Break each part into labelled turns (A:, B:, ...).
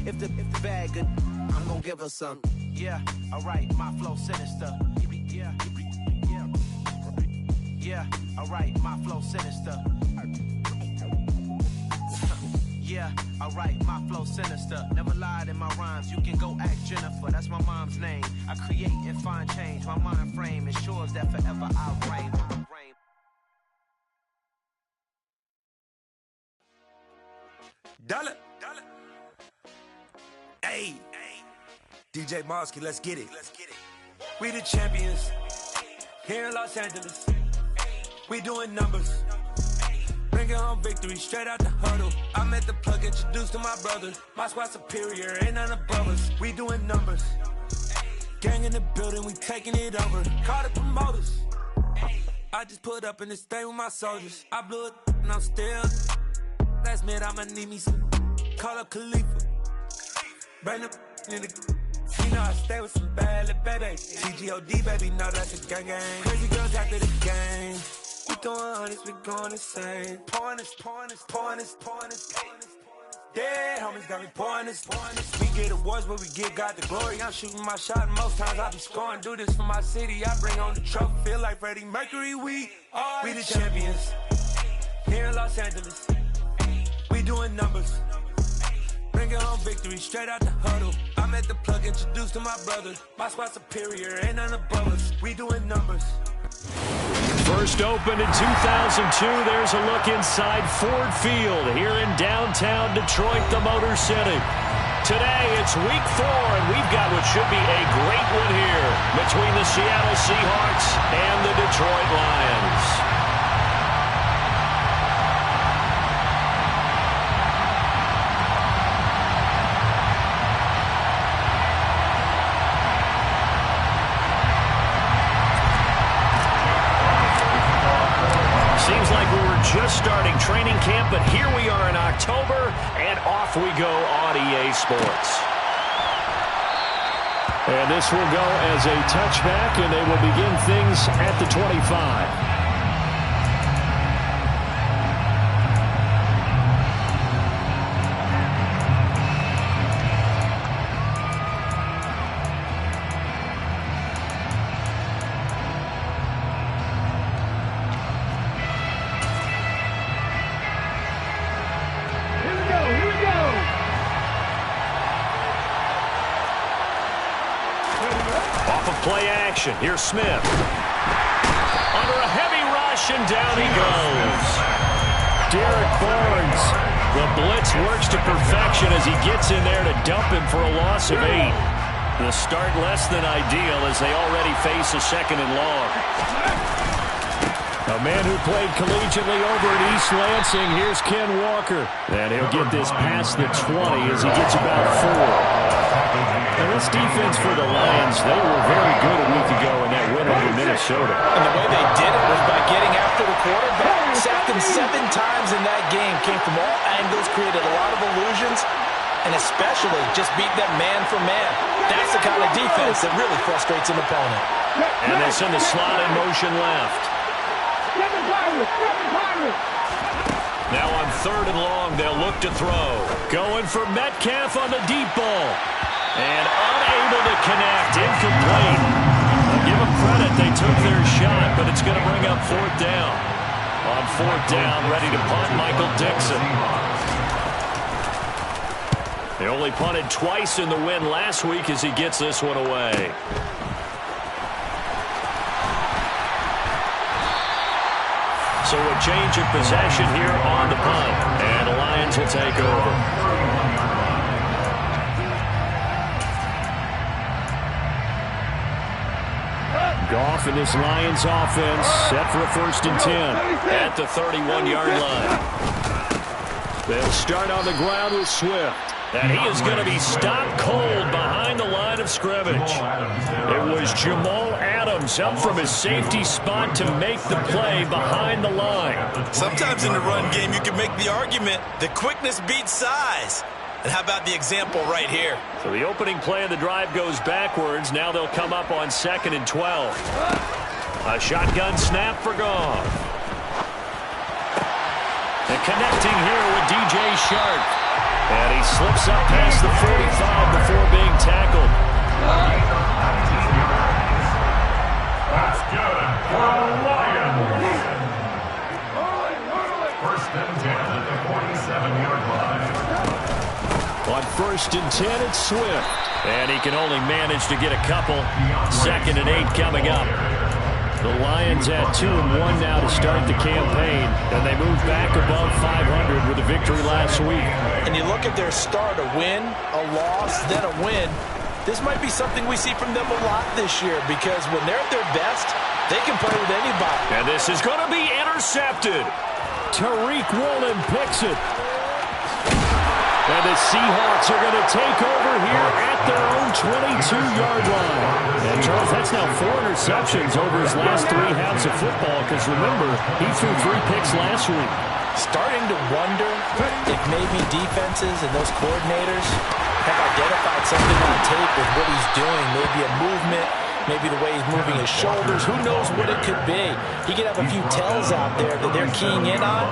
A: If the bag good, I'm gonna give her some. Yeah, alright, my flow sinister. Yeah, alright, my flow sinister. Yeah, alright, my flow sinister. Never lied in my rhymes, you can go ask Jennifer. That's my mom's name. I create and find change. My mind frame ensures that forever I'll reign.
B: Dollar. Hey, DJ Mosky, let's get it. We the champions here in Los Angeles. We doing numbers. Bringing home victory straight out the huddle. I met the plug, introduced to my brother. My squad superior, ain't none above us. We doing numbers. Gang in the building, we taking it over. Call the promoters. I just put up in this thing with my soldiers. I blew it and I'm still. Last minute I'ma need me some. Call up Khalifa. Bring them in the. You know I stay with some bad little baby. TGOD baby, no that's a gang gang. Crazy girls after the game. We doing honest, we going insane. Pouring this. Dead homies got me pouring this. We get awards, but we give God the glory. I'm shooting my shot, and most times I be scoring. Do this for my city, I bring on the trophy. Feel like Freddie Mercury, we the champions here in Los Angeles. We doing numbers. Bringing home victory straight out the huddle. I met the plug, introduced to my brother. My squad superior, ain't none above us. We doing numbers.
C: First opened in 2002, there's a look inside Ford Field here in downtown Detroit, the Motor City. Today, it's week 4, and we've got what should be a great one here between the Seattle Seahawks and the Detroit Lions. Seems like we were just starting training camp, but here we are in October, and off we go on EA Sports. And this will go as a touchback, and they will begin things at the 25. Play action. Here's Smith. Under a heavy rush, and down he goes. Derek Barnes. The blitz works to perfection as he gets in there to dump him for a loss of 8. The start less than ideal as they already face a 2nd and long. A man who played collegiately over at East Lansing. Here's Ken Walker. And he'll get this past the 20 as he gets about 4. And this defense for the Lions, they were very good a week ago in that win over Minnesota.
D: And the way they did it was by getting after the quarterback. Sacked him 7 times in that game. Came from all angles, created a lot of illusions, and especially just beat them man for man. That's the kind of defense that really frustrates an opponent.
C: And they send the slot in motion left. Now on 3rd and long, they'll look to throw. Going for Metcalf on the deep ball. And unable to connect, incomplete. I'll give them credit, they took their shot, but it's going to bring up 4th down. On 4th down, ready to punt, Michael Dixon. They only punted twice in the win last week as he gets this one away. So a change of possession here on the punt, and the Lions will take over. Goff and this Lions offense set for a 1st and 10 at the 31-yard line. They'll start on the ground with Swift. And he is going to be stopped cold behind the line of scrimmage. It was Jamal Adams up from his safety spot to make the play behind the line.
D: Sometimes in the run game you can make the argument that quickness beats size. And how about the example right here?
C: So the opening play of the drive goes backwards. Now they'll come up on 2nd and 12. A shotgun snap for Goff. And connecting here with DJ Shark. And he slips up past the 45 On 1st and 10, it's Swift. And he can only manage to get a couple. 2nd and 8 coming up. The Lions at 2-1 now to start the campaign, and they move back above 500 with a victory last week.
D: And you look at their start, a win, a loss, then a win. This might be something we see from them a lot this year, because when they're at their best, they can play with anybody.
C: And this is going to be intercepted. Tariq Woolen picks it. And the Seahawks are going to take over here at their own 22-yard line. And, Charles, that's now 4 interceptions over his last 3 halves of football, because, remember, he threw 3 picks last week.
D: Starting to wonder if maybe defenses and those coordinators have identified something on tape with what he's doing, maybe a movement, maybe the way he's moving his shoulders. Who knows what it could be? He could have a few tells out there that they're keying in on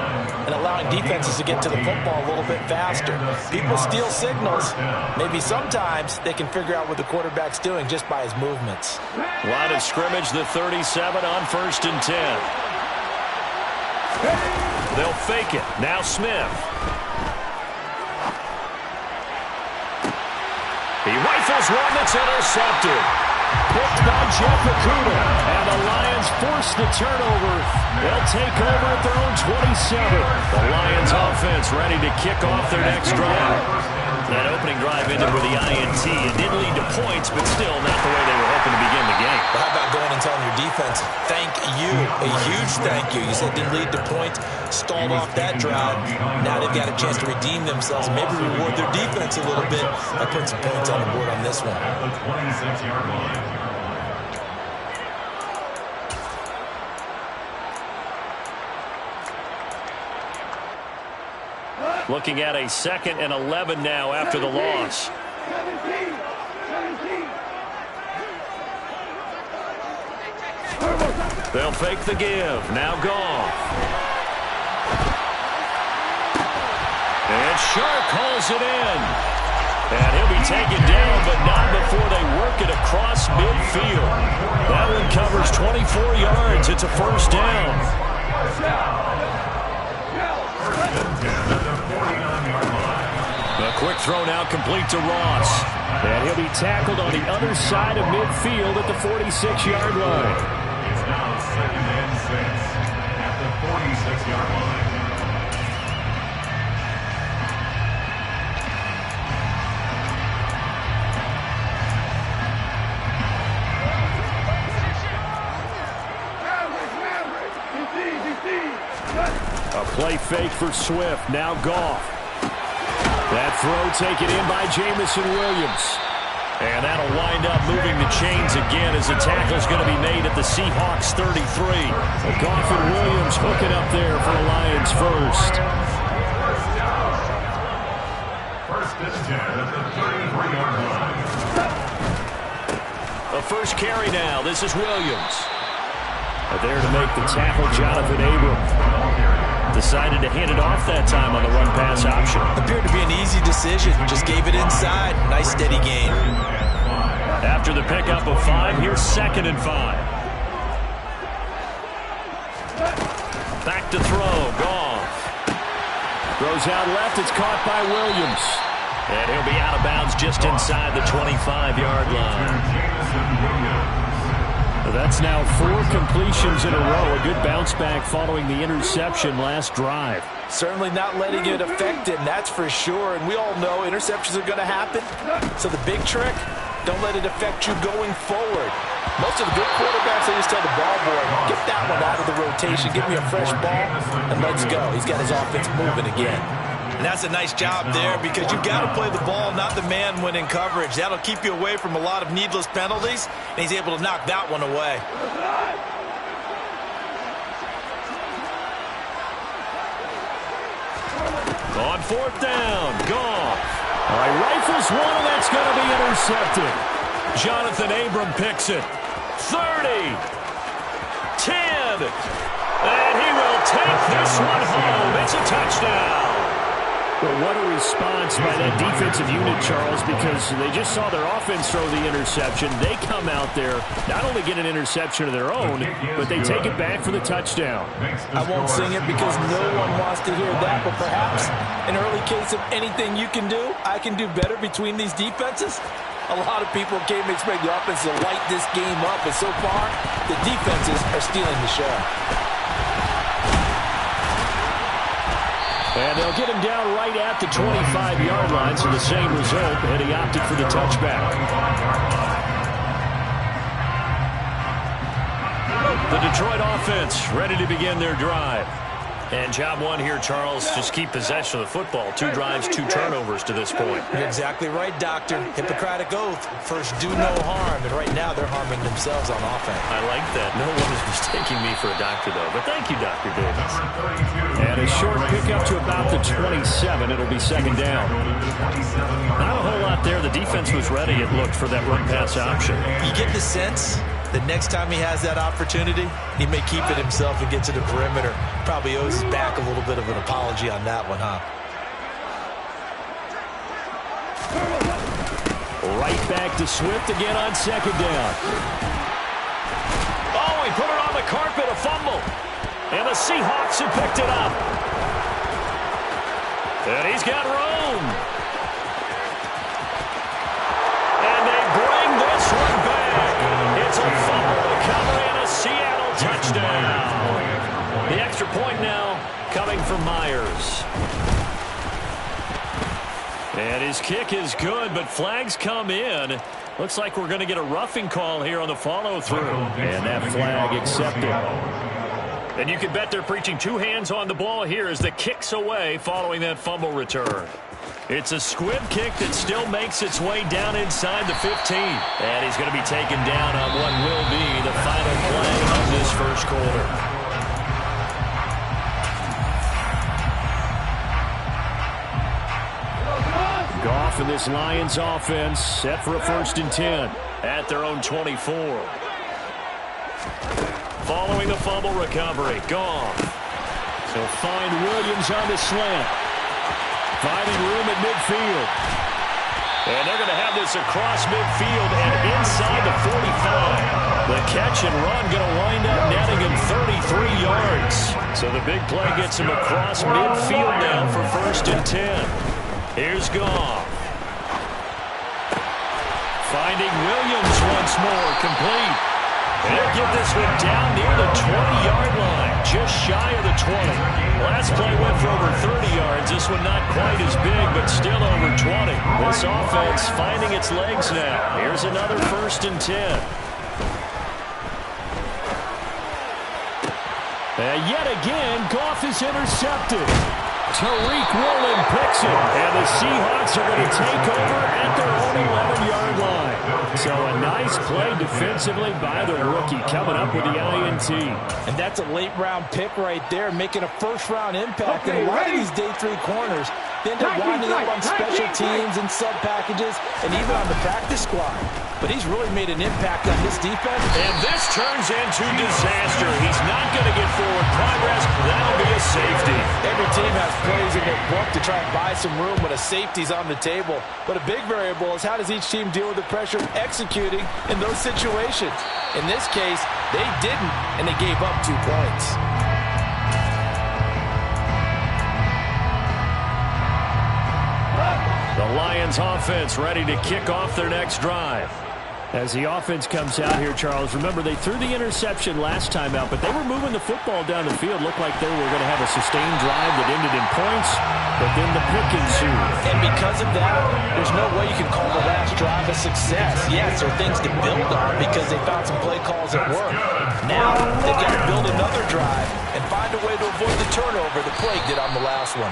D: and allowing defenses to get to the football a little bit faster. People steal signals. Maybe sometimes they can figure out what the quarterback's doing just by his movements.
C: Line of scrimmage, the 37 on 1st and 10. They'll fake it. Now Smith. He rifles one that's intercepted. Picked by Jeff Okudah. And the Lions force the turnover. They'll take over at their own 27. The Lions offense ready to kick off their next drive. That opening drive ended with the INT. It didn't lead to points, but still not the way they were hoping to begin the game.
D: Well, how about going and telling your defense, thank you, a huge thank you. You said didn't lead to points, stalled off that drive. Now they've got a chance to redeem themselves and maybe reward their defense a little bit by putting some points on the board on this one.
C: Looking at a 2nd and 11 now after the loss. They'll fake the give. Now Goff. And Sharp calls it in. And he'll be taken down, but not before they work it across midfield. That one covers 24 yards. It's a 1st down. A quick throw now complete to Ross. And he'll be tackled on the other side of midfield at the 46-yard line.
E: It's now 2nd and 6 at the 46-yard line.
C: A play fake for Swift. Now Goff. That throw taken in by Jamison Williams. And that'll wind up moving the chains again as the tackle's going to be made at the Seahawks 33. Goff and Williams hook it up there for the Lions first.
E: First and 10 at the 33-yard line.
C: A first carry now. This is Williams. There to make the tackle, Jonathan Abram. Decided to hand it off that time on the run-pass option.
D: Appeared to be an easy decision. Just gave it inside. Nice steady gain.
C: After the pickup of 5, here's 2nd and 5. Back to throw. Goff. Throws out left. It's caught by Williams. And he'll be out of bounds just inside the 25-yard line. That's now 4 completions in a row. A good bounce back following the interception last drive.
D: Certainly not letting it affect him, that's for sure. And we all know interceptions are going to happen. So the big trick, don't let it affect you going forward. Most of the good quarterbacks, they just tell the ball boy, get that one out of the rotation, give me a fresh ball, and let's go. He's got his offense moving again. And that's a nice job there because you've got to play the ball, not the man when in coverage. That'll keep you away from a lot of needless penalties, and he's able to knock that one away.
C: On 4th down, Goff. All right, rifles one, and that's going to be intercepted. Jonathan Abram picks it. 30. 10. And he will take this one home. It's a touchdown. Well, what a response by that defensive unit, Charles, because they just saw their offense throw the interception. They come out there, not only get an interception of their own, but they take it back for the touchdown.
D: I won't sing it because no one wants to hear that, but perhaps an early case of anything you can do, I can do better between these defenses. A lot of people came to expect the offense to light this game up, and so far, the defenses are stealing the show.
C: And they'll get him down right at the 25-yard line, so the same result, and he opted for the touchback. The Detroit offense ready to begin their drive. And job one here, Charles, just keep possession of the football. 2 drives, 2 turnovers to this point.
D: You're exactly right, Doctor. Hippocratic oath. First, do no harm. And right now, they're harming themselves on offense.
C: I like that. No one is mistaking me for a doctor, though. But thank you, Dr. Davis. And a short pickup to about the 27. It'll be second down. Not a whole lot there. The defense was ready, it looked, for that run-pass option.
D: You get the sense that next time he has that opportunity, he may keep it himself and get to the perimeter. Probably owes his back a little bit of an apology on that one, huh?
C: Right back to Swift again on second down. Oh, he put it on the carpet, a fumble. And the Seahawks have picked it up. And he's got room. And they bring this one back. It's a fumble recovery and a Seattle touchdown. The extra point now coming from Myers. And his kick is good, but flags come in. Looks like we're going to get a roughing call here on the follow-through. And that flag accepted. And you can bet they're preaching 2 hands on the ball here as the kick's away following that fumble return. It's a squib kick that still makes its way down inside the 15. And he's going to be taken down on what will be the final play of this first quarter. Goff and this Lions offense set for a 1st and 10 at their own 24. Following the fumble recovery, Goff. He'll find Williams on the slant. Finding room at midfield. And they're going to have this across midfield and inside the 45. The catch and run going to wind up netting him 33 yards. So the big play gets him across midfield now for 1st and 10. Here's Goff. Finding Williams once more, complete. And they'll get this one down near the 20-yard line, just shy of the 20. Last play went for over 30 yards. This one not quite as big, but still over 20. This offense finding its legs now. Here's another 1st and 10. And yet again, Goff is intercepted. Tariq Woolen picks it, and the Seahawks are going to take over at their own 11-yard line. So a nice play defensively by the rookie, coming up with the INT.
D: And that's a late-round pick right there, making a first-round impact. And a lot of these day 3 corners, they end up winding up on special teams and sub-packages and even on the practice squad. But he's really made an impact on this defense.
C: And this turns into disaster. He's not going to get forward progress. That'll be a safety.
D: Every team has plays in their book to try and buy some room when a safety's on the table. But a big variable is how does each team deal with the pressure of executing in those situations. In this case, they didn't, and they gave up 2 points.
C: The Lions offense ready to kick off their next drive. As the offense comes out here, Charles, remember they threw the interception last time out, but they were moving the football down the field. Looked like they were going to have a sustained drive that ended in points, but then the pick ensued.
D: And because of that, there's no way you can call the last drive a success. Yes, there are things to build on because they found some play calls that work. Now they've got to build another drive and find a way to avoid the turnover the Plague did on the last one.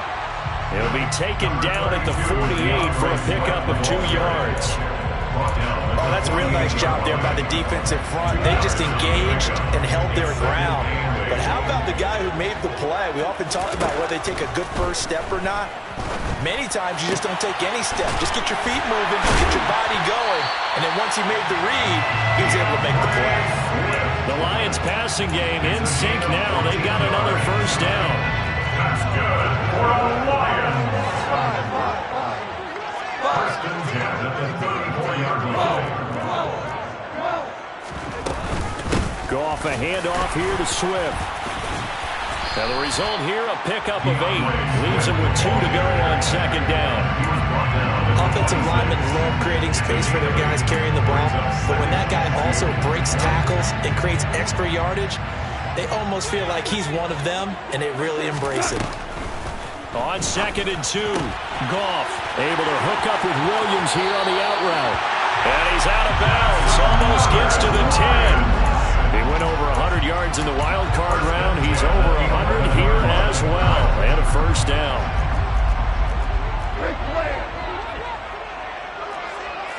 C: He'll be taken down at the 48 for a pickup of 2 yards.
D: Oh, that's a real nice job there by the defensive front. They just engaged and held their ground. But how about the guy who made the play? We often talk about whether they take a good first step or not. Many times you just don't take any step. Just get your feet moving, get your body going, and then once he made the read, he was able to make the play.
C: The Lions passing game in sync now. They've got another first down.
E: That's good for the Lions. First and 10 at the 34-yard line.
C: Goff a handoff here to Swift. Now the result here, a pickup of 8. Leaves him with 2 to go on second down.
D: Offensive linemen love creating space for their guys carrying the ball, but when that guy also breaks tackles and creates extra yardage, they almost feel like he's one of them, and they really embrace it.
C: On second and 2, Goff able to hook up with Williams here on the out route. And he's out of bounds, almost gets to the 10. He went over 100 yards in the wild card round. He's over 100 here as well. And a first down.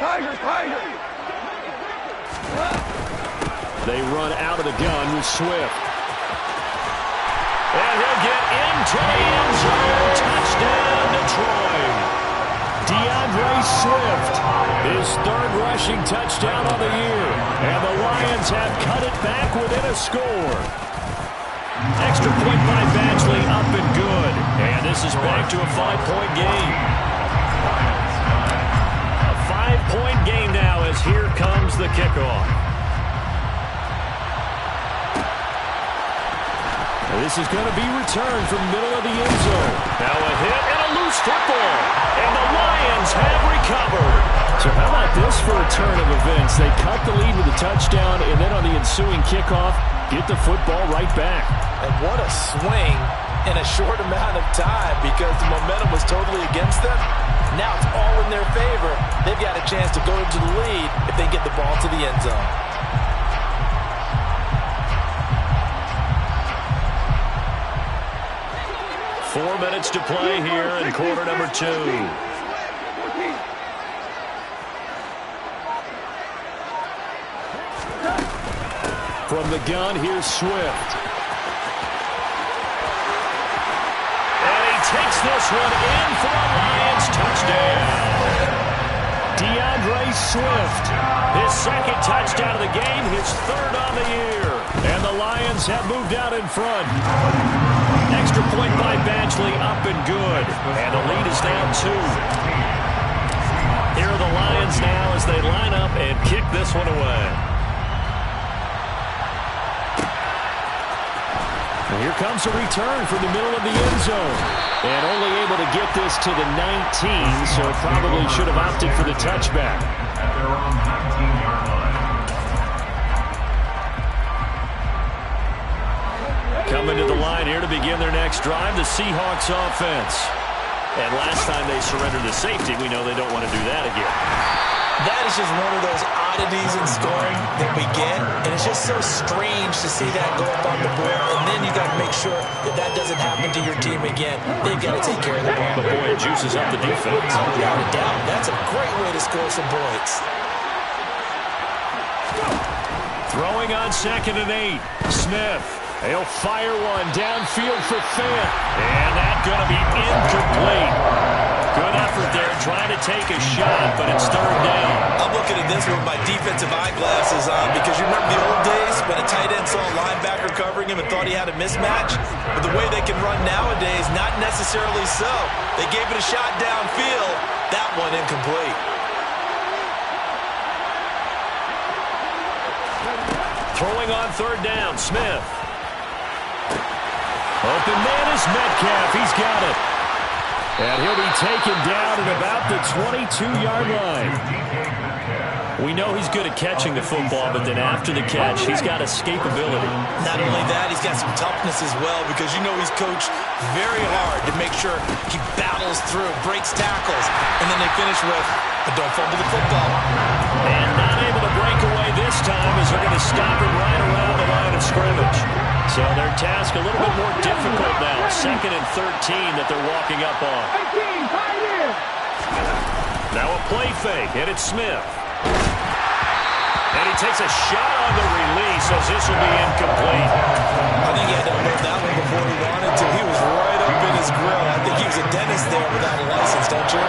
F: Tiger.
C: They run out of the gun with Swift. And he'll get into the end zone. Touchdown, Detroit. DeAndre Swift, his 3rd rushing touchdown on the year. And the Lions have cut it back within a score. Extra point by Badgley, up and good. And this is back to a 5-point game. A 5-point game now as here comes the kickoff. This is going to be returned from middle of the end zone. Now a hit and a loose football. And the Lions have recovered. So how about this for a turn of events? They cut the lead with a touchdown, and then on the ensuing kickoff, get the football right back.
D: And what a swing in a short amount of time because the momentum was totally against them. Now it's all in their favor. They've got a chance to go into the lead if they get the ball to the end zone.
C: Four minutes to play here in quarter number 2. From the gun, here's Swift. And he takes this one in for a Lions touchdown. DeAndre Swift, his 2nd touchdown of the game, his 3rd on the year. And the Lions have moved out in front. Extra point by Badgley, up and good. And the lead is down 2. Here are the Lions now as they line up and kick this one away. And here comes a return from the middle of the end zone. And only able to get this to the 19, so probably should have opted for the touchback.
E: At their own 19-yard line.
C: Coming to the line here to begin their next drive, the Seahawks offense. And last time they surrendered the safety, we know they don't want to do that again.
D: That is just one of those oddities in scoring that we get, and it's just so strange to see that go up on the board, and then you got to make sure that that doesn't happen to your team again. They've got to take care of the ball.
C: But boy, it juices up the defense.
D: Without a doubt, that's a great way to score some points.
C: Throwing on 2nd and 8, Smith. He'll fire one downfield for Fant. And that's going to be incomplete. Good effort there trying to take a shot, but it's 3rd down.
D: I'm looking at this with my defensive eyeglasses on because you remember the old days when a tight end saw a linebacker covering him and thought he had a mismatch? But the way they can run nowadays, not necessarily so. They gave it a shot downfield. That one incomplete.
C: Throwing on 3rd down, Smith. Open man is Metcalf. He's got it. And he'll be taken down at about the 22-yard line. We know he's good at catching the football, but then after the catch, he's got escapability.
D: Not only that, he's got some toughness as well because you know he's coached very hard to make sure he battles through, breaks tackles, and then they finish with, but don't fumble the football.
C: And not able to break away this time as they're going to stop him right around the line of scrimmage. So their task a little bit more difficult now. 2nd and 13 that they're walking up on. Now a play fake, and it's Smith. And he takes a shot on the release as this will be incomplete.
D: I think he had to unload that one before he wanted to. He was right up in his grill. I think he was a dentist there without a license, don't you?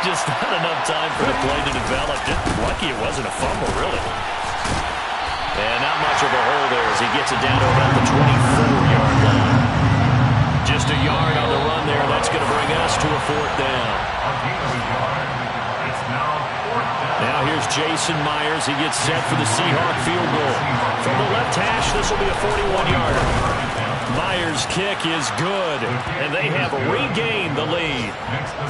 C: Just not enough time for the play to develop. Just lucky it wasn't a fumble, really. And not much of a hole there as he gets it down to about the 24-yard line. Just a yard on the run there. That's going to bring us to a 4th down.
E: It's now 4th down.
C: Now here's Jason Myers. He gets set for the Seahawk field goal. From the left hash, this will be a 41-yarder. Myers' kick is good, and they have regained the lead.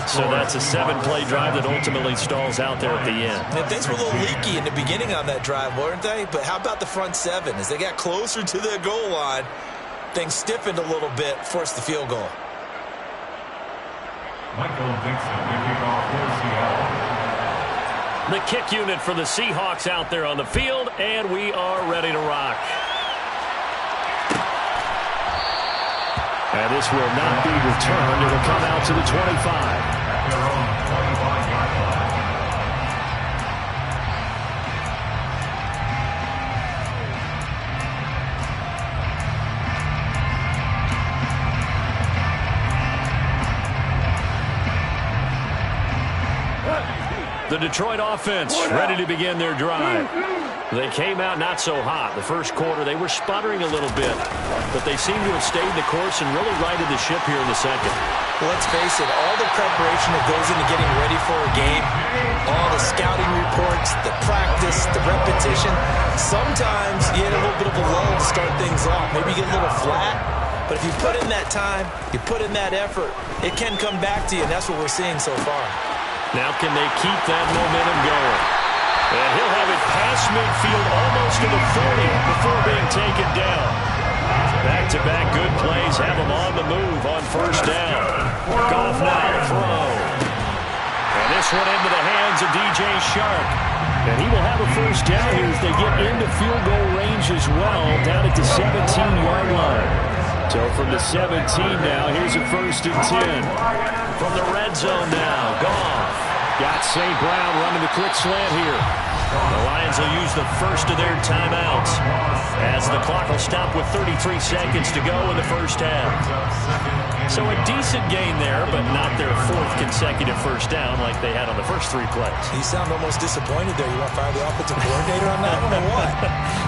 C: So that's a 7-play drive that ultimately stalls out there at the end.
D: And things were a little leaky in the beginning on that drive, weren't they? But how about the front 7? As they got closer to the goal line, things stiffened a little bit, forced the field goal.
E: Michael Dixon, the kickoff for Seattle.
C: The kick unit for the Seahawks out there on the field, and we are ready to rock. And this will not be returned. It will come out to the 25.
E: At their own 25-yard line.
C: The Detroit offense ready to begin their drive. They came out not so hot. The first quarter, they were sputtering a little bit, but they seem to have stayed the course and really righted the ship here in the second.
D: Well, let's face it, all the preparation that goes into getting ready for a game, all the scouting reports, the practice, the repetition, sometimes you get a little bit of a lull to start things off. Maybe you get a little flat, but if you put in that time, you put in that effort, it can come back to you, and that's what we're seeing so far.
C: Now can they keep that momentum going? And he'll have it past midfield almost to the 40 before being taken down. Back-to-back good plays have him on the move on first down. Goff now to throw. And this one into the hands of DJ Shark. And he will have a first down here as they get into field goal range as well, down at the 17-yard line. So from the 17 now, here's a 1st and 10. From the red zone now, Goff. Got St. Brown running the quick slant here. The Lions will use the first of their timeouts as the clock will stop with 33 seconds to go in the first half. So a decent gain there, but not their 4th consecutive first down like they had on the first 3 plays.
D: You sound almost disappointed there. You want to fire the offensive coordinator on that one or what?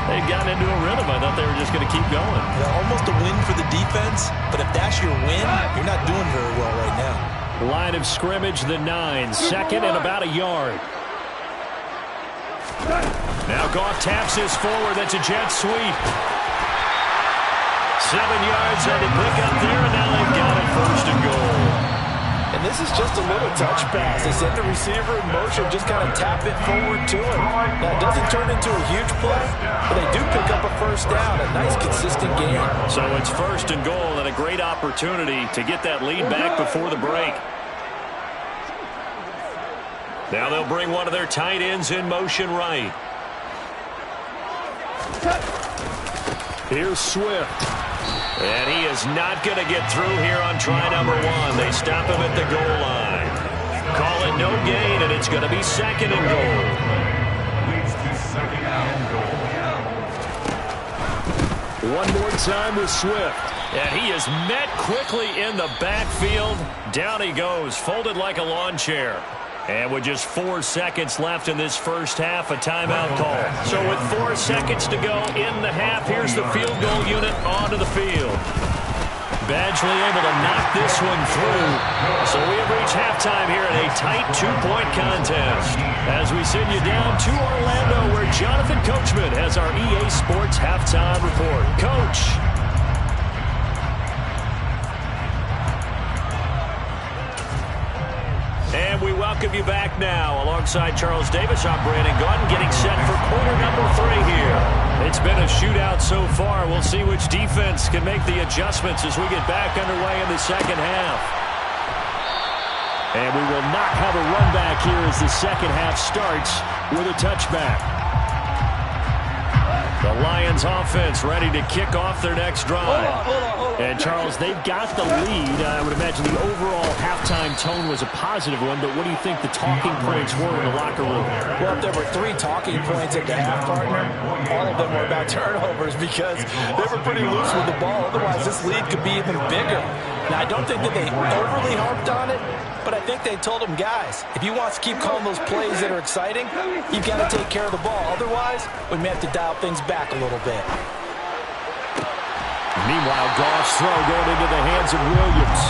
C: They've gotten into a rhythm. I thought they were just going to keep going.
D: Yeah, almost a win for the defense, but if that's your win, you're not doing very well right now.
C: Line of scrimmage, the 9, 2nd and about a yard. Now Goff taps this forward. That's a jet sweep. 7 yards on the pick up there, and now they've got it 1st and goal.
D: And this is just a little touch pass. They send the receiver in motion, just kind of tap it forward to him. Now, it doesn't turn into a huge play, but they do pick up a first down. A nice, consistent game.
C: So it's 1st and goal and a great opportunity to get that lead back before the break. Now they'll bring one of their tight ends in motion right. Here's Swift. And he is not going to get through here on try number 1. They stop him at the goal line. Call it no gain, and it's going to be 2nd and goal.
E: Leads to 2nd and goal.
C: One more time with Swift. And he is met quickly in the backfield. Down he goes, folded like a lawn chair. And with just 4 seconds left in this first half, a timeout call. So with 4 seconds to go in the half, here's the field goal unit onto the field. Badgley able to knock this one through. So we have reached halftime here in a tight 2-point contest. As we send you down to Orlando, where Jonathan Coachman has our EA Sports halftime report. Coach. And we welcome you back now. Alongside Charles Davis, I'm Brandon Gaudin, getting set for quarter number 3 here. It's been a shootout so far. We'll see which defense can make the adjustments as we get back underway in the second half. And we will not have a run back here as the second half starts with a touchback. The Lions offense ready to kick off their next drive. And, Charles, they've got the lead. I would imagine the overall halftime tone was a positive one, but what do you think the talking points were in the locker room?
D: Well, if there were 3 talking points at the half, partner, all of them were about turnovers because they were pretty loose with the ball. Otherwise, this lead could be even bigger. Now, I don't think that they overly harped on it, but I think they told them, guys, if you want to keep calling those plays that are exciting, you've got to take care of the ball. Otherwise, we may have to dial things back a little bit.
C: Meanwhile, Goff's throw going into the hands of Williams.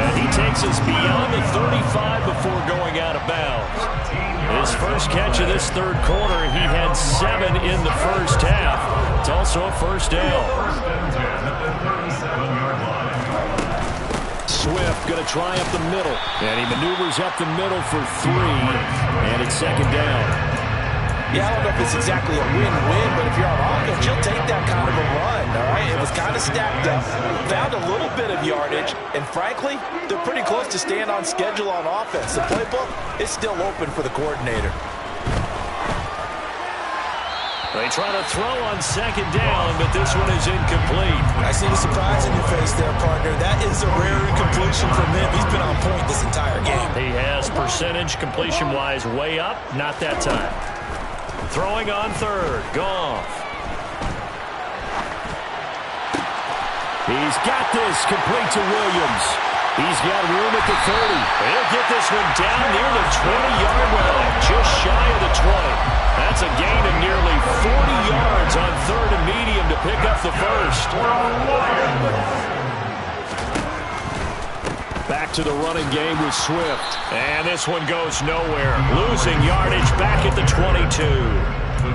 C: And he takes us beyond the 35 before going out of bounds. His first catch of this third quarter, he had 7 in the first half. It's also a first down.
E: First and 10 at the 37-yard line.
C: Swift going to try up the middle. And he maneuvers up the middle for 3. And it's second down.
D: Yeah, I don't know if it's exactly a win-win, but if you're on offense, you'll take that kind of a run, all right? It was kind of stacked up, found a little bit of yardage, and frankly, they're pretty close to staying on schedule on offense. The playbook is still open for the coordinator.
C: They try to throw on second down, but this one is incomplete.
D: I see the surprise in your face there, partner. That is a rare incompletion from him. He's been on point this entire game.
C: He has percentage completion-wise way up, not that time. Throwing on third, Goff. He's got this complete to Williams. He's got room at the 30. He'll get this one down near the 20-yard line, just shy of the 20. That's a gain of nearly 40 yards on third and medium to pick up the first. Back to the running game with Swift. And this one goes nowhere. Losing yardage back at the 22.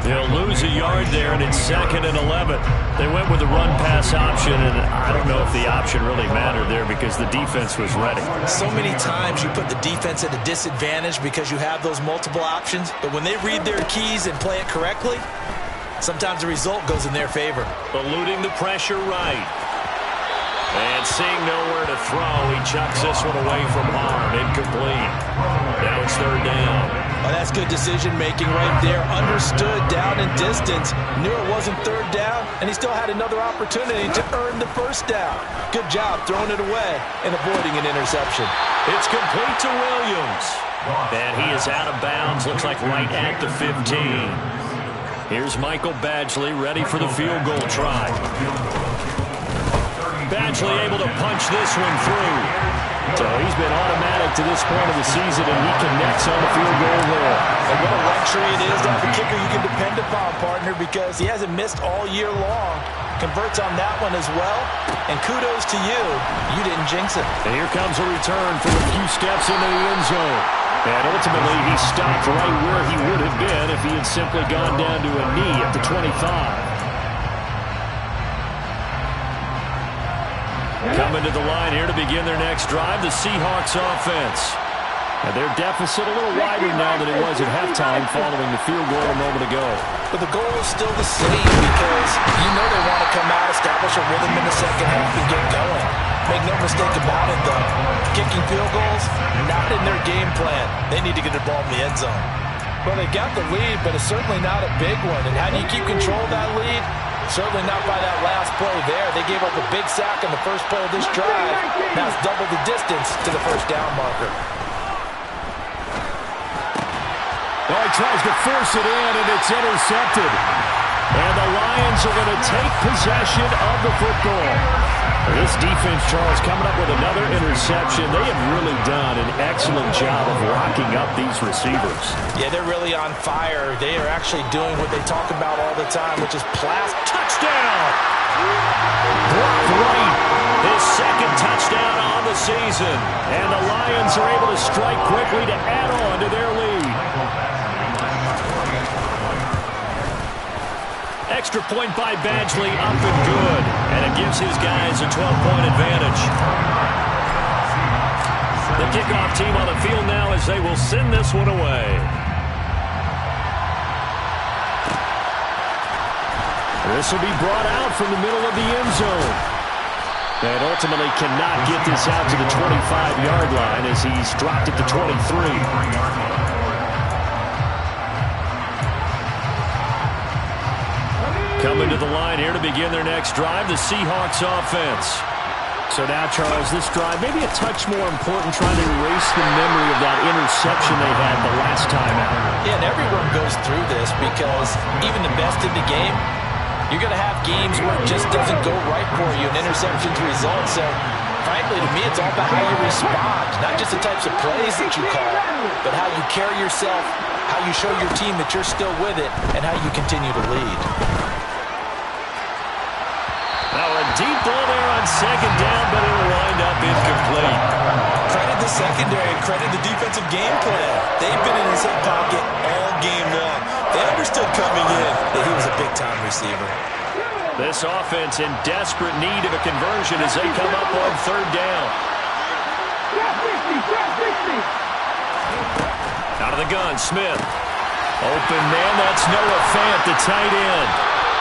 C: They'll lose a yard there, and it's second and 11. They went with the run-pass option, and I don't know if the option really mattered there because the defense was ready.
D: So many times you put the defense at a disadvantage because you have those multiple options, but when they read their keys and play it correctly, sometimes the result goes in their favor.
C: Eluding the pressure right. And seeing nowhere to throw, he chucks this one away from harm. Incomplete. Now it's third down.
D: Well, that's good decision-making right there. Understood down and distance. Knew it wasn't third down, and he still had another opportunity to earn the first down. Good job throwing it away and avoiding an interception.
C: It's complete to Williams. And he is out of bounds. Looks like right at the 15. Here's Michael Badgley ready for the field goal try. Badgley able to punch this one through. So he's been automatic to this point of the season, and he connects on the field goal there.
D: And what a luxury it is to have a kicker you can depend upon, partner, because he hasn't missed all year long. Converts on that one as well. And kudos to you. You didn't jinx it.
C: And here comes a return from a few steps into the end zone. And ultimately, he stopped right where he would have been if he had simply gone down to a knee at the 25. Coming to the line here to begin their next drive, the Seahawks offense. And their deficit a little wider now than it was at halftime following the field goal a moment ago.
D: But the goal is still the same because you know they want to come out, establish a rhythm in the second half, and get going. Make no mistake about it, though. Kicking field goals, not in their game plan. They need to get the ball in the end zone. Well, they got the lead, but it's certainly not a big one. And how do you keep control of that lead? Certainly not by that last play there. They gave up a big sack on the first play of this drive. Now it's double the distance to the first down marker.
C: Oh, he tries to force it in, and it's intercepted. And the Lions are going to take possession of the football. This defense, Charles, coming up with another interception. They have really done an excellent job of locking up these receivers.
D: Yeah, they're really on fire. They are actually doing what they talk about all the time, which is
C: touchdown! Blocked right. His second touchdown on the season. And the Lions are able to strike quickly to add on to their lead. Extra point by Badgley, up and good. And it gives his guys a 12-point advantage. The kickoff team on the field now as they will send this one away. This will be brought out from the middle of the end zone. And ultimately cannot get this out to the 25-yard line as he's dropped at the 23. Coming to the line here to begin their next drive, the Seahawks offense. So now, Charles, this drive maybe a touch more important, trying to erase the memory of that interception they had the last time out.
D: Yeah, and everyone goes through this because even the best in the game, you're going to have games where it just doesn't go right for you, and interceptions result. So, frankly, to me, it's all about how you respond, not just the types of plays that you call, but how you carry yourself, how you show your team that you're still with it, and how you continue to lead.
C: Now a deep ball there on second down, but it'll wind up incomplete.
D: Credit the secondary and credit the defensive game plan. They've been in his hip pocket all game long. They understood coming in that he was a big-time receiver.
C: This offense in desperate need of a conversion as they come up on third down. Out of the gun, Smith. Open man, that's Noah Fant, the tight end.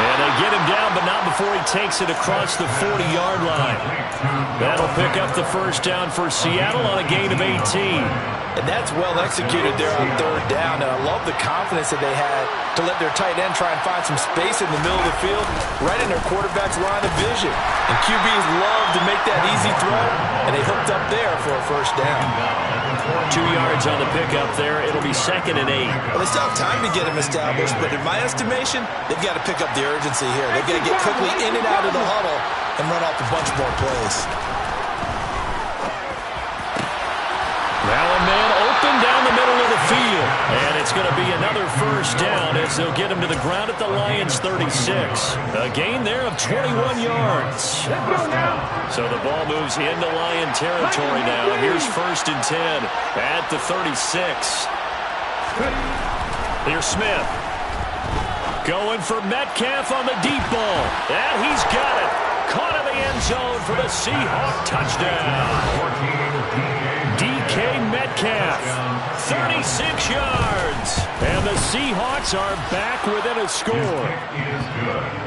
C: And they get him down, but not before he takes it across the 40-yard line. That'll pick up the first down for Seattle on a gain of 18.
D: And that's well executed there on third down. And I love the confidence that they had to let their tight end try and find some space in the middle of the field, right in their quarterback's line of vision. And QBs love to make that easy throw, and they hooked up there for a first down.
C: 2 yards on the pickup there. It'll be 2nd and 8.
D: Well, they still have time to get him established, but in my estimation, they've got to pick up the urgency here. They've got to get quickly in and out of the huddle and run off a bunch more plays.
C: Now a man open down the middle of the field. And it's going to be another first down as they'll get him to the ground at the Lions' 36. A gain there of 21 yards. So the ball moves into Lion territory now. Here's 1st and 10 at the 36. Here's Smith. Going for Metcalf on the deep ball. And he's got it. Caught in the end zone for the Seahawk touchdown. DK Metcalf, 36 yards. And the Seahawks are back within a score.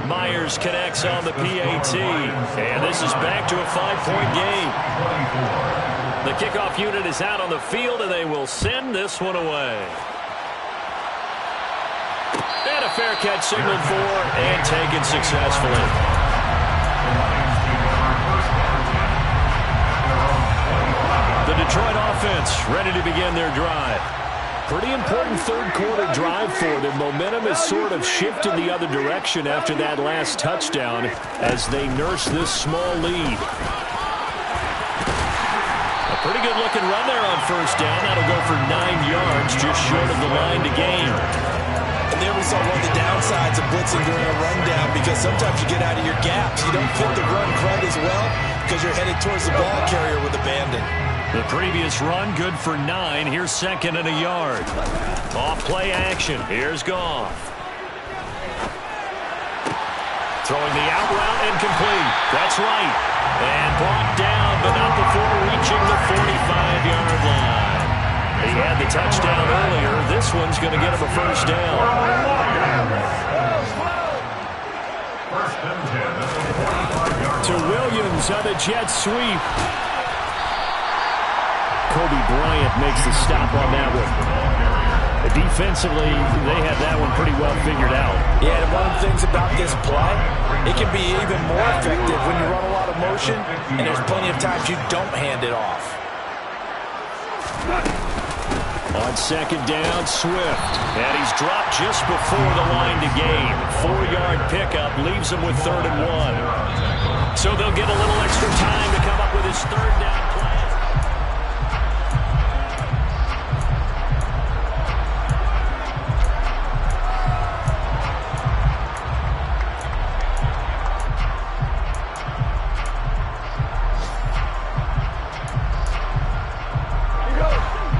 C: Myers connects on the PAT. And this is back to a 5-point game. The kickoff unit is out on the field, and they will send this one away. And a fair catch signaled for and taken successfully. The Detroit offense ready to begin their drive. Pretty important third-quarter drive for them. Momentum has sort of shifted the other direction after that last touchdown as they nurse this small lead. A pretty good-looking run there on first down. That'll go for 9 yards, just short of the line to gain.
D: And there we saw one of the downsides of blitzing during a rundown, because sometimes you get out of your gaps. You don't fit the run crud as well because you're headed towards the ball carrier with abandon.
C: The previous run, good for 9. Here's 2nd and a yard. Off play action. Here's Goff. Throwing the out route incomplete. That's right. And brought down, but not before reaching the 45-yard line. He had the touchdown earlier. This one's going to get him a first down. To Williams on the jet sweep. Kobe Bryant makes the stop on that one. Defensively, they had that one pretty well figured out.
D: Yeah, and one of the things about this play, it can be even more effective when you run a lot of motion, and there's plenty of times you don't hand it off.
C: On second down, Swift. And he's dropped just before the line to gain. 4-yard pickup leaves him with 3rd and 1. So they'll get a little extra time to come up with his 3rd down play.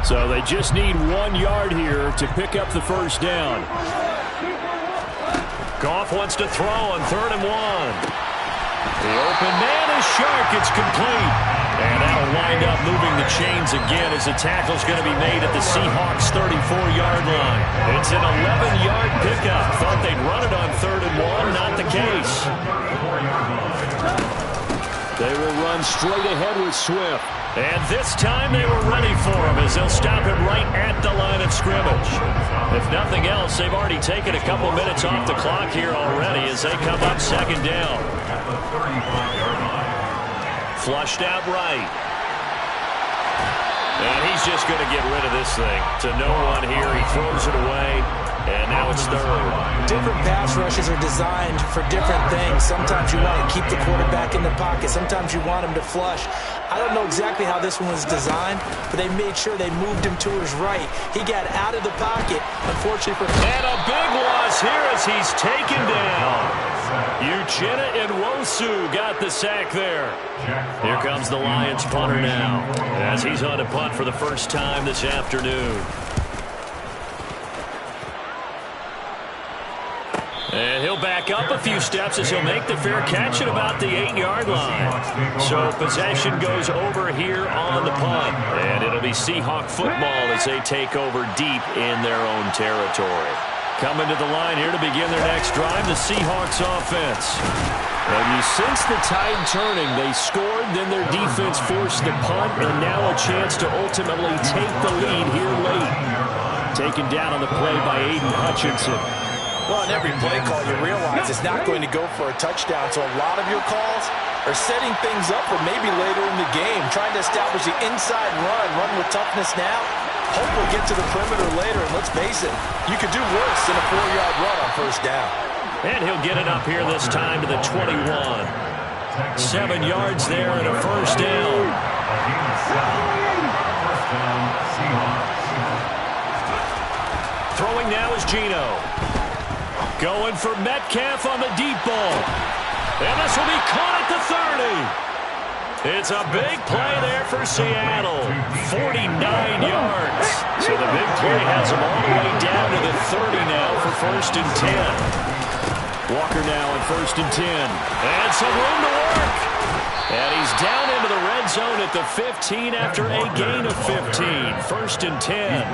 C: So they just need 1 yard here to pick up the first down. Goff wants to throw on 3rd and 1. The open man is Shark. It's complete. And that'll wind up moving the chains again as the tackle's going to be made at the Seahawks' 34-yard line. It's an 11-yard pickup. Thought they'd run it on 3rd and 1. Not the case. They will run straight ahead with Swift. And this time they were ready for him as they'll stop him right at the line of scrimmage. If nothing else, they've already taken a couple minutes off the clock here already as they come up second down. Flushed out right. And he's just going to get rid of this thing. To no one here. He throws it away. And now it's 3rd.
D: Different pass rushes are designed for different things. Sometimes you want to keep the quarterback in the pocket. Sometimes you want him to flush. I don't know exactly how this one was designed, but they made sure they moved him to his right. He got out of the pocket, unfortunately for...
C: And a big loss here as he's taken down. Uchenna Nwosu got the sack there. Here comes the Lions punter now, as he's on a punt for the first time this afternoon. And he'll back up a few steps as he'll make the fair catch at about the 8-yard line. So possession goes over here on the punt. And it'll be Seahawk football as they take over deep in their own territory. Coming to the line here to begin their next drive, the Seahawks offense. And you sense the tide turning. They scored, then their defense forced the punt, and now a chance to ultimately take the lead here late. Taken down on the play by Aiden Hutchinson.
D: Well, in every play call, you realize it's not going to go for a touchdown, so a lot of your calls are setting things up for maybe later in the game, trying to establish the inside run with toughness now. Hope we'll get to the perimeter later, and let's face it, you could do worse than a 4-yard run on first down.
C: And he'll get it up here this time to the 21. 7 yards there and a first down. Throwing now is Geno. Going for Metcalf on the deep ball. And this will be caught at the 30. It's a big play there for Seattle. 49 yards. So the big play has them all the way down to the 30 now for first and 10. Walker now in first and 10. And some room to work. And he's down into the red zone at the 15 after a gain of 15. First and 10.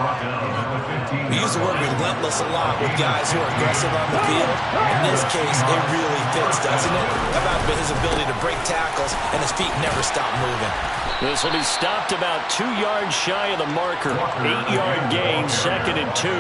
D: We use the word relentless a lot with guys who are aggressive on the field. In this case, it really fits, doesn't it? About his ability to break tackles, and his feet never stop moving.
C: This will be stopped about 2 yards shy of the marker. 8-yard gain, second and 2.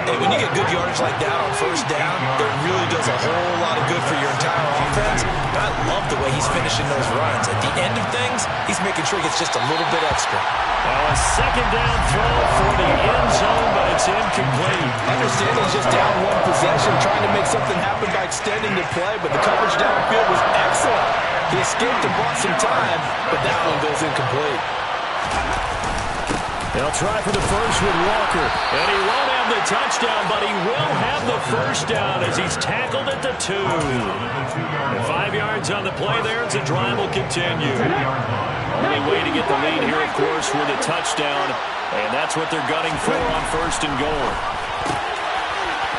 D: Hey, when you get good yardage like that on first down, it really does a whole lot of good for your entire offense. I love the way he's finishing those runs. At the end of things, he's making sure he gets just a little bit extra.
C: Now a second down throw for the end zone, but it's incomplete.
D: Understand he's just down one possession, trying to make something happen by extending the play, but the coverage downfield was excellent. He escaped and bought some time, but that one goes incomplete.
C: They'll try for the first with Walker, and he won't have the touchdown, but he will have the first down as he's tackled at the 2. 5 yards on the play there as the drive will continue. Only way to get the lead here, of course, with a touchdown, and that's what they're gunning for on first and goal.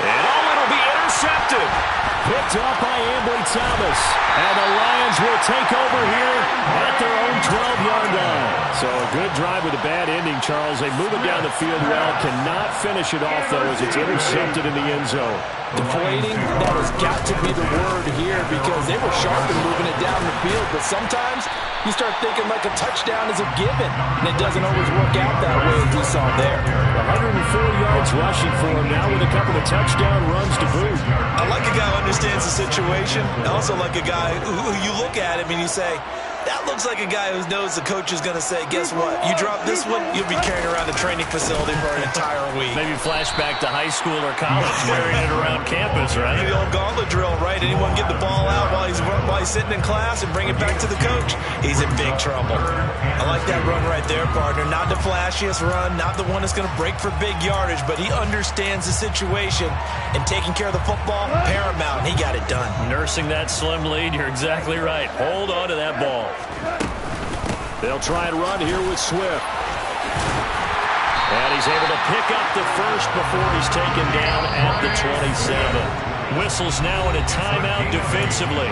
C: And it'll be intercepted. Picked up by Ambry Thomas. And the Lions will take over here at their own 12-yard line. So a good drive with a bad ending, Charles. They move it down the field well. Cannot finish it off, though, as it's intercepted in the end zone.
D: Deflating, that has got to be the word here because they were sharp in moving it down the field. But sometimes you start thinking like a touchdown is a given, and it doesn't always work out that way as we saw there.
C: 104 yards rushing for him now with a couple of touchdown runs to boot.
D: I like a guy who understands the situation. I also like a guy who you look at him and you say, that looks like a guy who knows the coach is going to say, guess what? You drop this one, you'll be carrying around a training facility for an entire week.
C: Maybe flashback to high school or college, carrying it around campus, right?
D: The old gauntlet drill, right? Anyone get the ball out while he's sitting in class and bring it back to the coach? He's in big trouble. I like that run right there, partner. Not the flashiest run, not the one that's going to break for big yardage, but he understands the situation, and taking care of the football, paramount, and he got it done.
C: Nursing that slim lead, you're exactly right. Hold on to that ball. They'll try and run here with Swift. And he's able to pick up the first before he's taken down at the 27. Whistles now in a timeout defensively.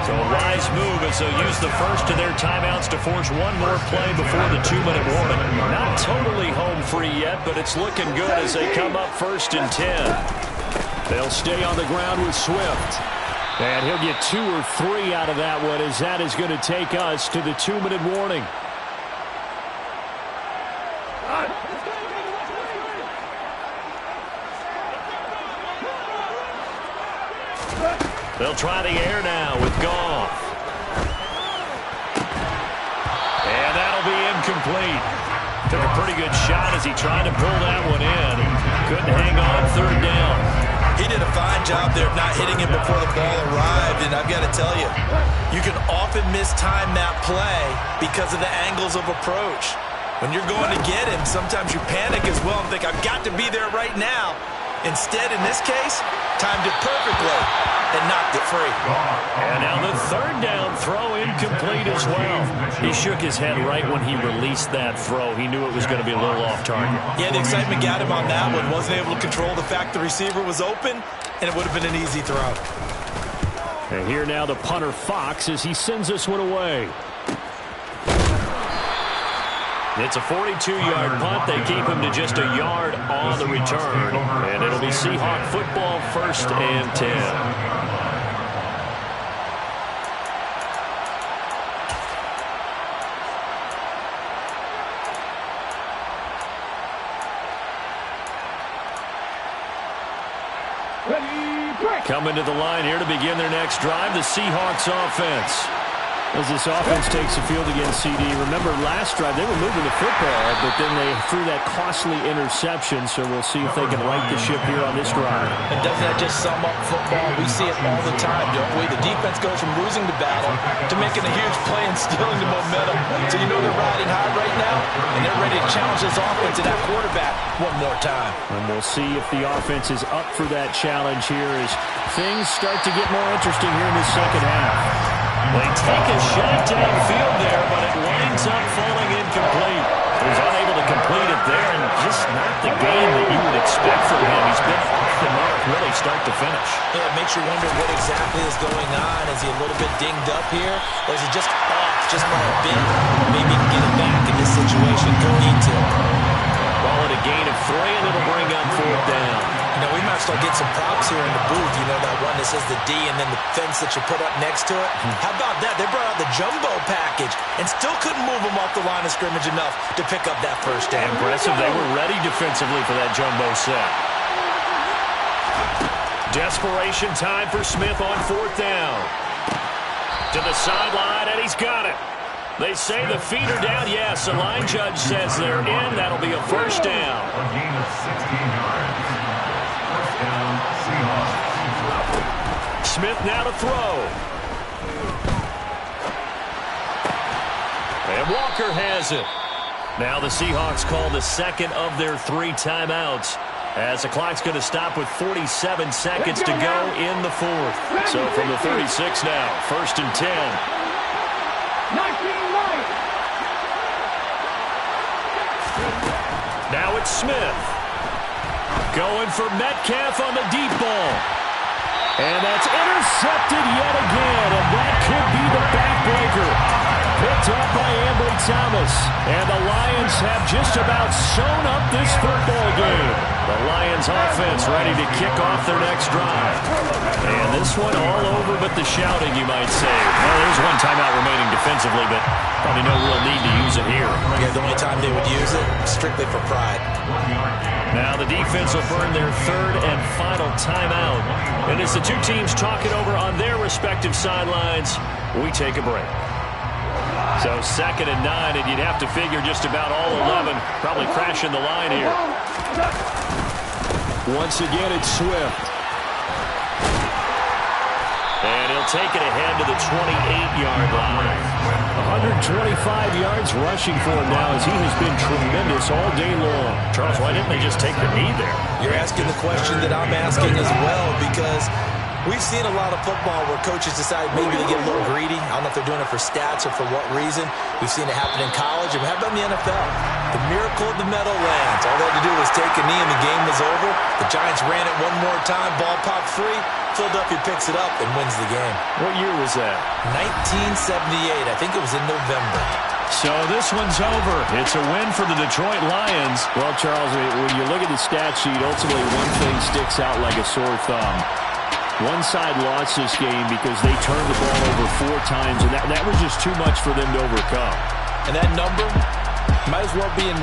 C: So a wise move as they'll use the first of their timeouts to force one more play before the 2-minute warning. Not totally home free yet, but it's looking good as they come up first and 10. They'll stay on the ground with Swift. And he'll get 2 or 3 out of that one as that is going to take us to the 2-minute warning. They'll try the air now with Goff. And that'll be incomplete. Took a pretty good shot as he tried to pull that one in. Couldn't hang on third down.
D: He did a fine job there of not hitting him before the ball arrived, and I've got to tell you, You can often mistime that play because of the angles of approach. When you're going to get him, sometimes you panic as well and think, I've got to be there right now. Instead, in this case, timed it perfectly and knocked it free.
C: And now the third down throw incomplete as well. He shook his head right when he released that throw. He knew it was going to be a little off target.
D: Yeah, the excitement got him on that one. Wasn't able to control the fact the receiver was open, and it would have been an easy throw.
C: And here now the punter Fox as he sends this one away. It's a 42-yard punt. They keep him to just a yard on the return. And it'll be Seahawk football, 1st and 10. Coming to the line here to begin their next drive, the Seahawks offense. As this offense takes the field against CD, remember last drive they were moving the football, but then they threw that costly interception, so we'll see if they can right the ship here on this drive.
D: And doesn't that just sum up football? We see it all the time, don't we? The defense goes from losing the battle to making a huge play and stealing the momentum. So you know they're riding high right now, and they're ready to challenge this offense and that quarterback one more time.
C: And we'll see if the offense is up for that challenge here as things start to get more interesting here in the second half. They take a shot downfield there, but it winds up falling incomplete. He's unable to complete it there, and just not the game that you would expect from him. He's been off the mark really start to finish.
D: Yeah, it makes you wonder what exactly is going on. Is he a little bit dinged up here, or is he just off just by a bit? Maybe he can get it back in this situation. Could need to.
C: Call it a gain of 3, and it'll bring up 4th down.
D: You know, we might start getting some props here in the booth. You know, that one that says the D and then the fence that you put up next to it. How about that? They brought out the jumbo package and still couldn't move them off the line of scrimmage enough to pick up that first down.
C: Impressive. They were ready defensively for that jumbo set. Desperation time for Smith on 4th down. To the sideline, and he's got it. They say the feet are down. Yes, the line judge says they're in. That'll be a first down.
E: A gain of 16 yards. First down, Seahawks.
C: Smith now to throw. And Walker has it. Now the Seahawks call the second of their 3 timeouts, as the clock's going to stop with 47 seconds to go in the 4th. So from the 36 now, 1st and 10.
F: 19.
C: Now it's Smith. Going for Metcalf on the deep ball. And that's intercepted yet again, and that could be the backbreaker. Picked up by Ambry Thomas. And the Lions have just about sewn up this football game. The Lions offense ready to kick off their next drive. And this one all over but the shouting, you might say. Well, there's one timeout remaining defensively, but probably no real need to use it here.
D: Yeah, the only time they would use it, strictly for pride.
C: Now the defense will burn their 3rd and final timeout. And as the two teams talk it over on their respective sidelines, we take a break. So 2nd and 9, and you'd have to figure just about all 11 probably crashing the line here. Once again, it's Swift. And he'll take it ahead to the 28-yard line. 125 yards rushing for him now, as he has been tremendous all day long. Charles, why didn't they just take the knee there?
D: You're asking the question that I'm asking as well, because we've seen a lot of football where coaches decide maybe to get a little greedy. I don't know if they're doing it for stats or for what reason. We've seen it happen in college, and how about in the NFL? The miracle of the Meadowlands. All they had to do was take a knee and the game was over. The Giants ran it one more time, ball popped free. Philadelphia picks it up and wins the game.
C: What year was that?
D: 1978. I think it was in November.
C: So this one's over. It's a win for the Detroit Lions. Well, Charles, when you look at the stat sheet, ultimately one thing sticks out like a sore thumb. One side lost this game because they turned the ball over 4 times, and that was just too much for them to overcome.
D: And that number might as well be in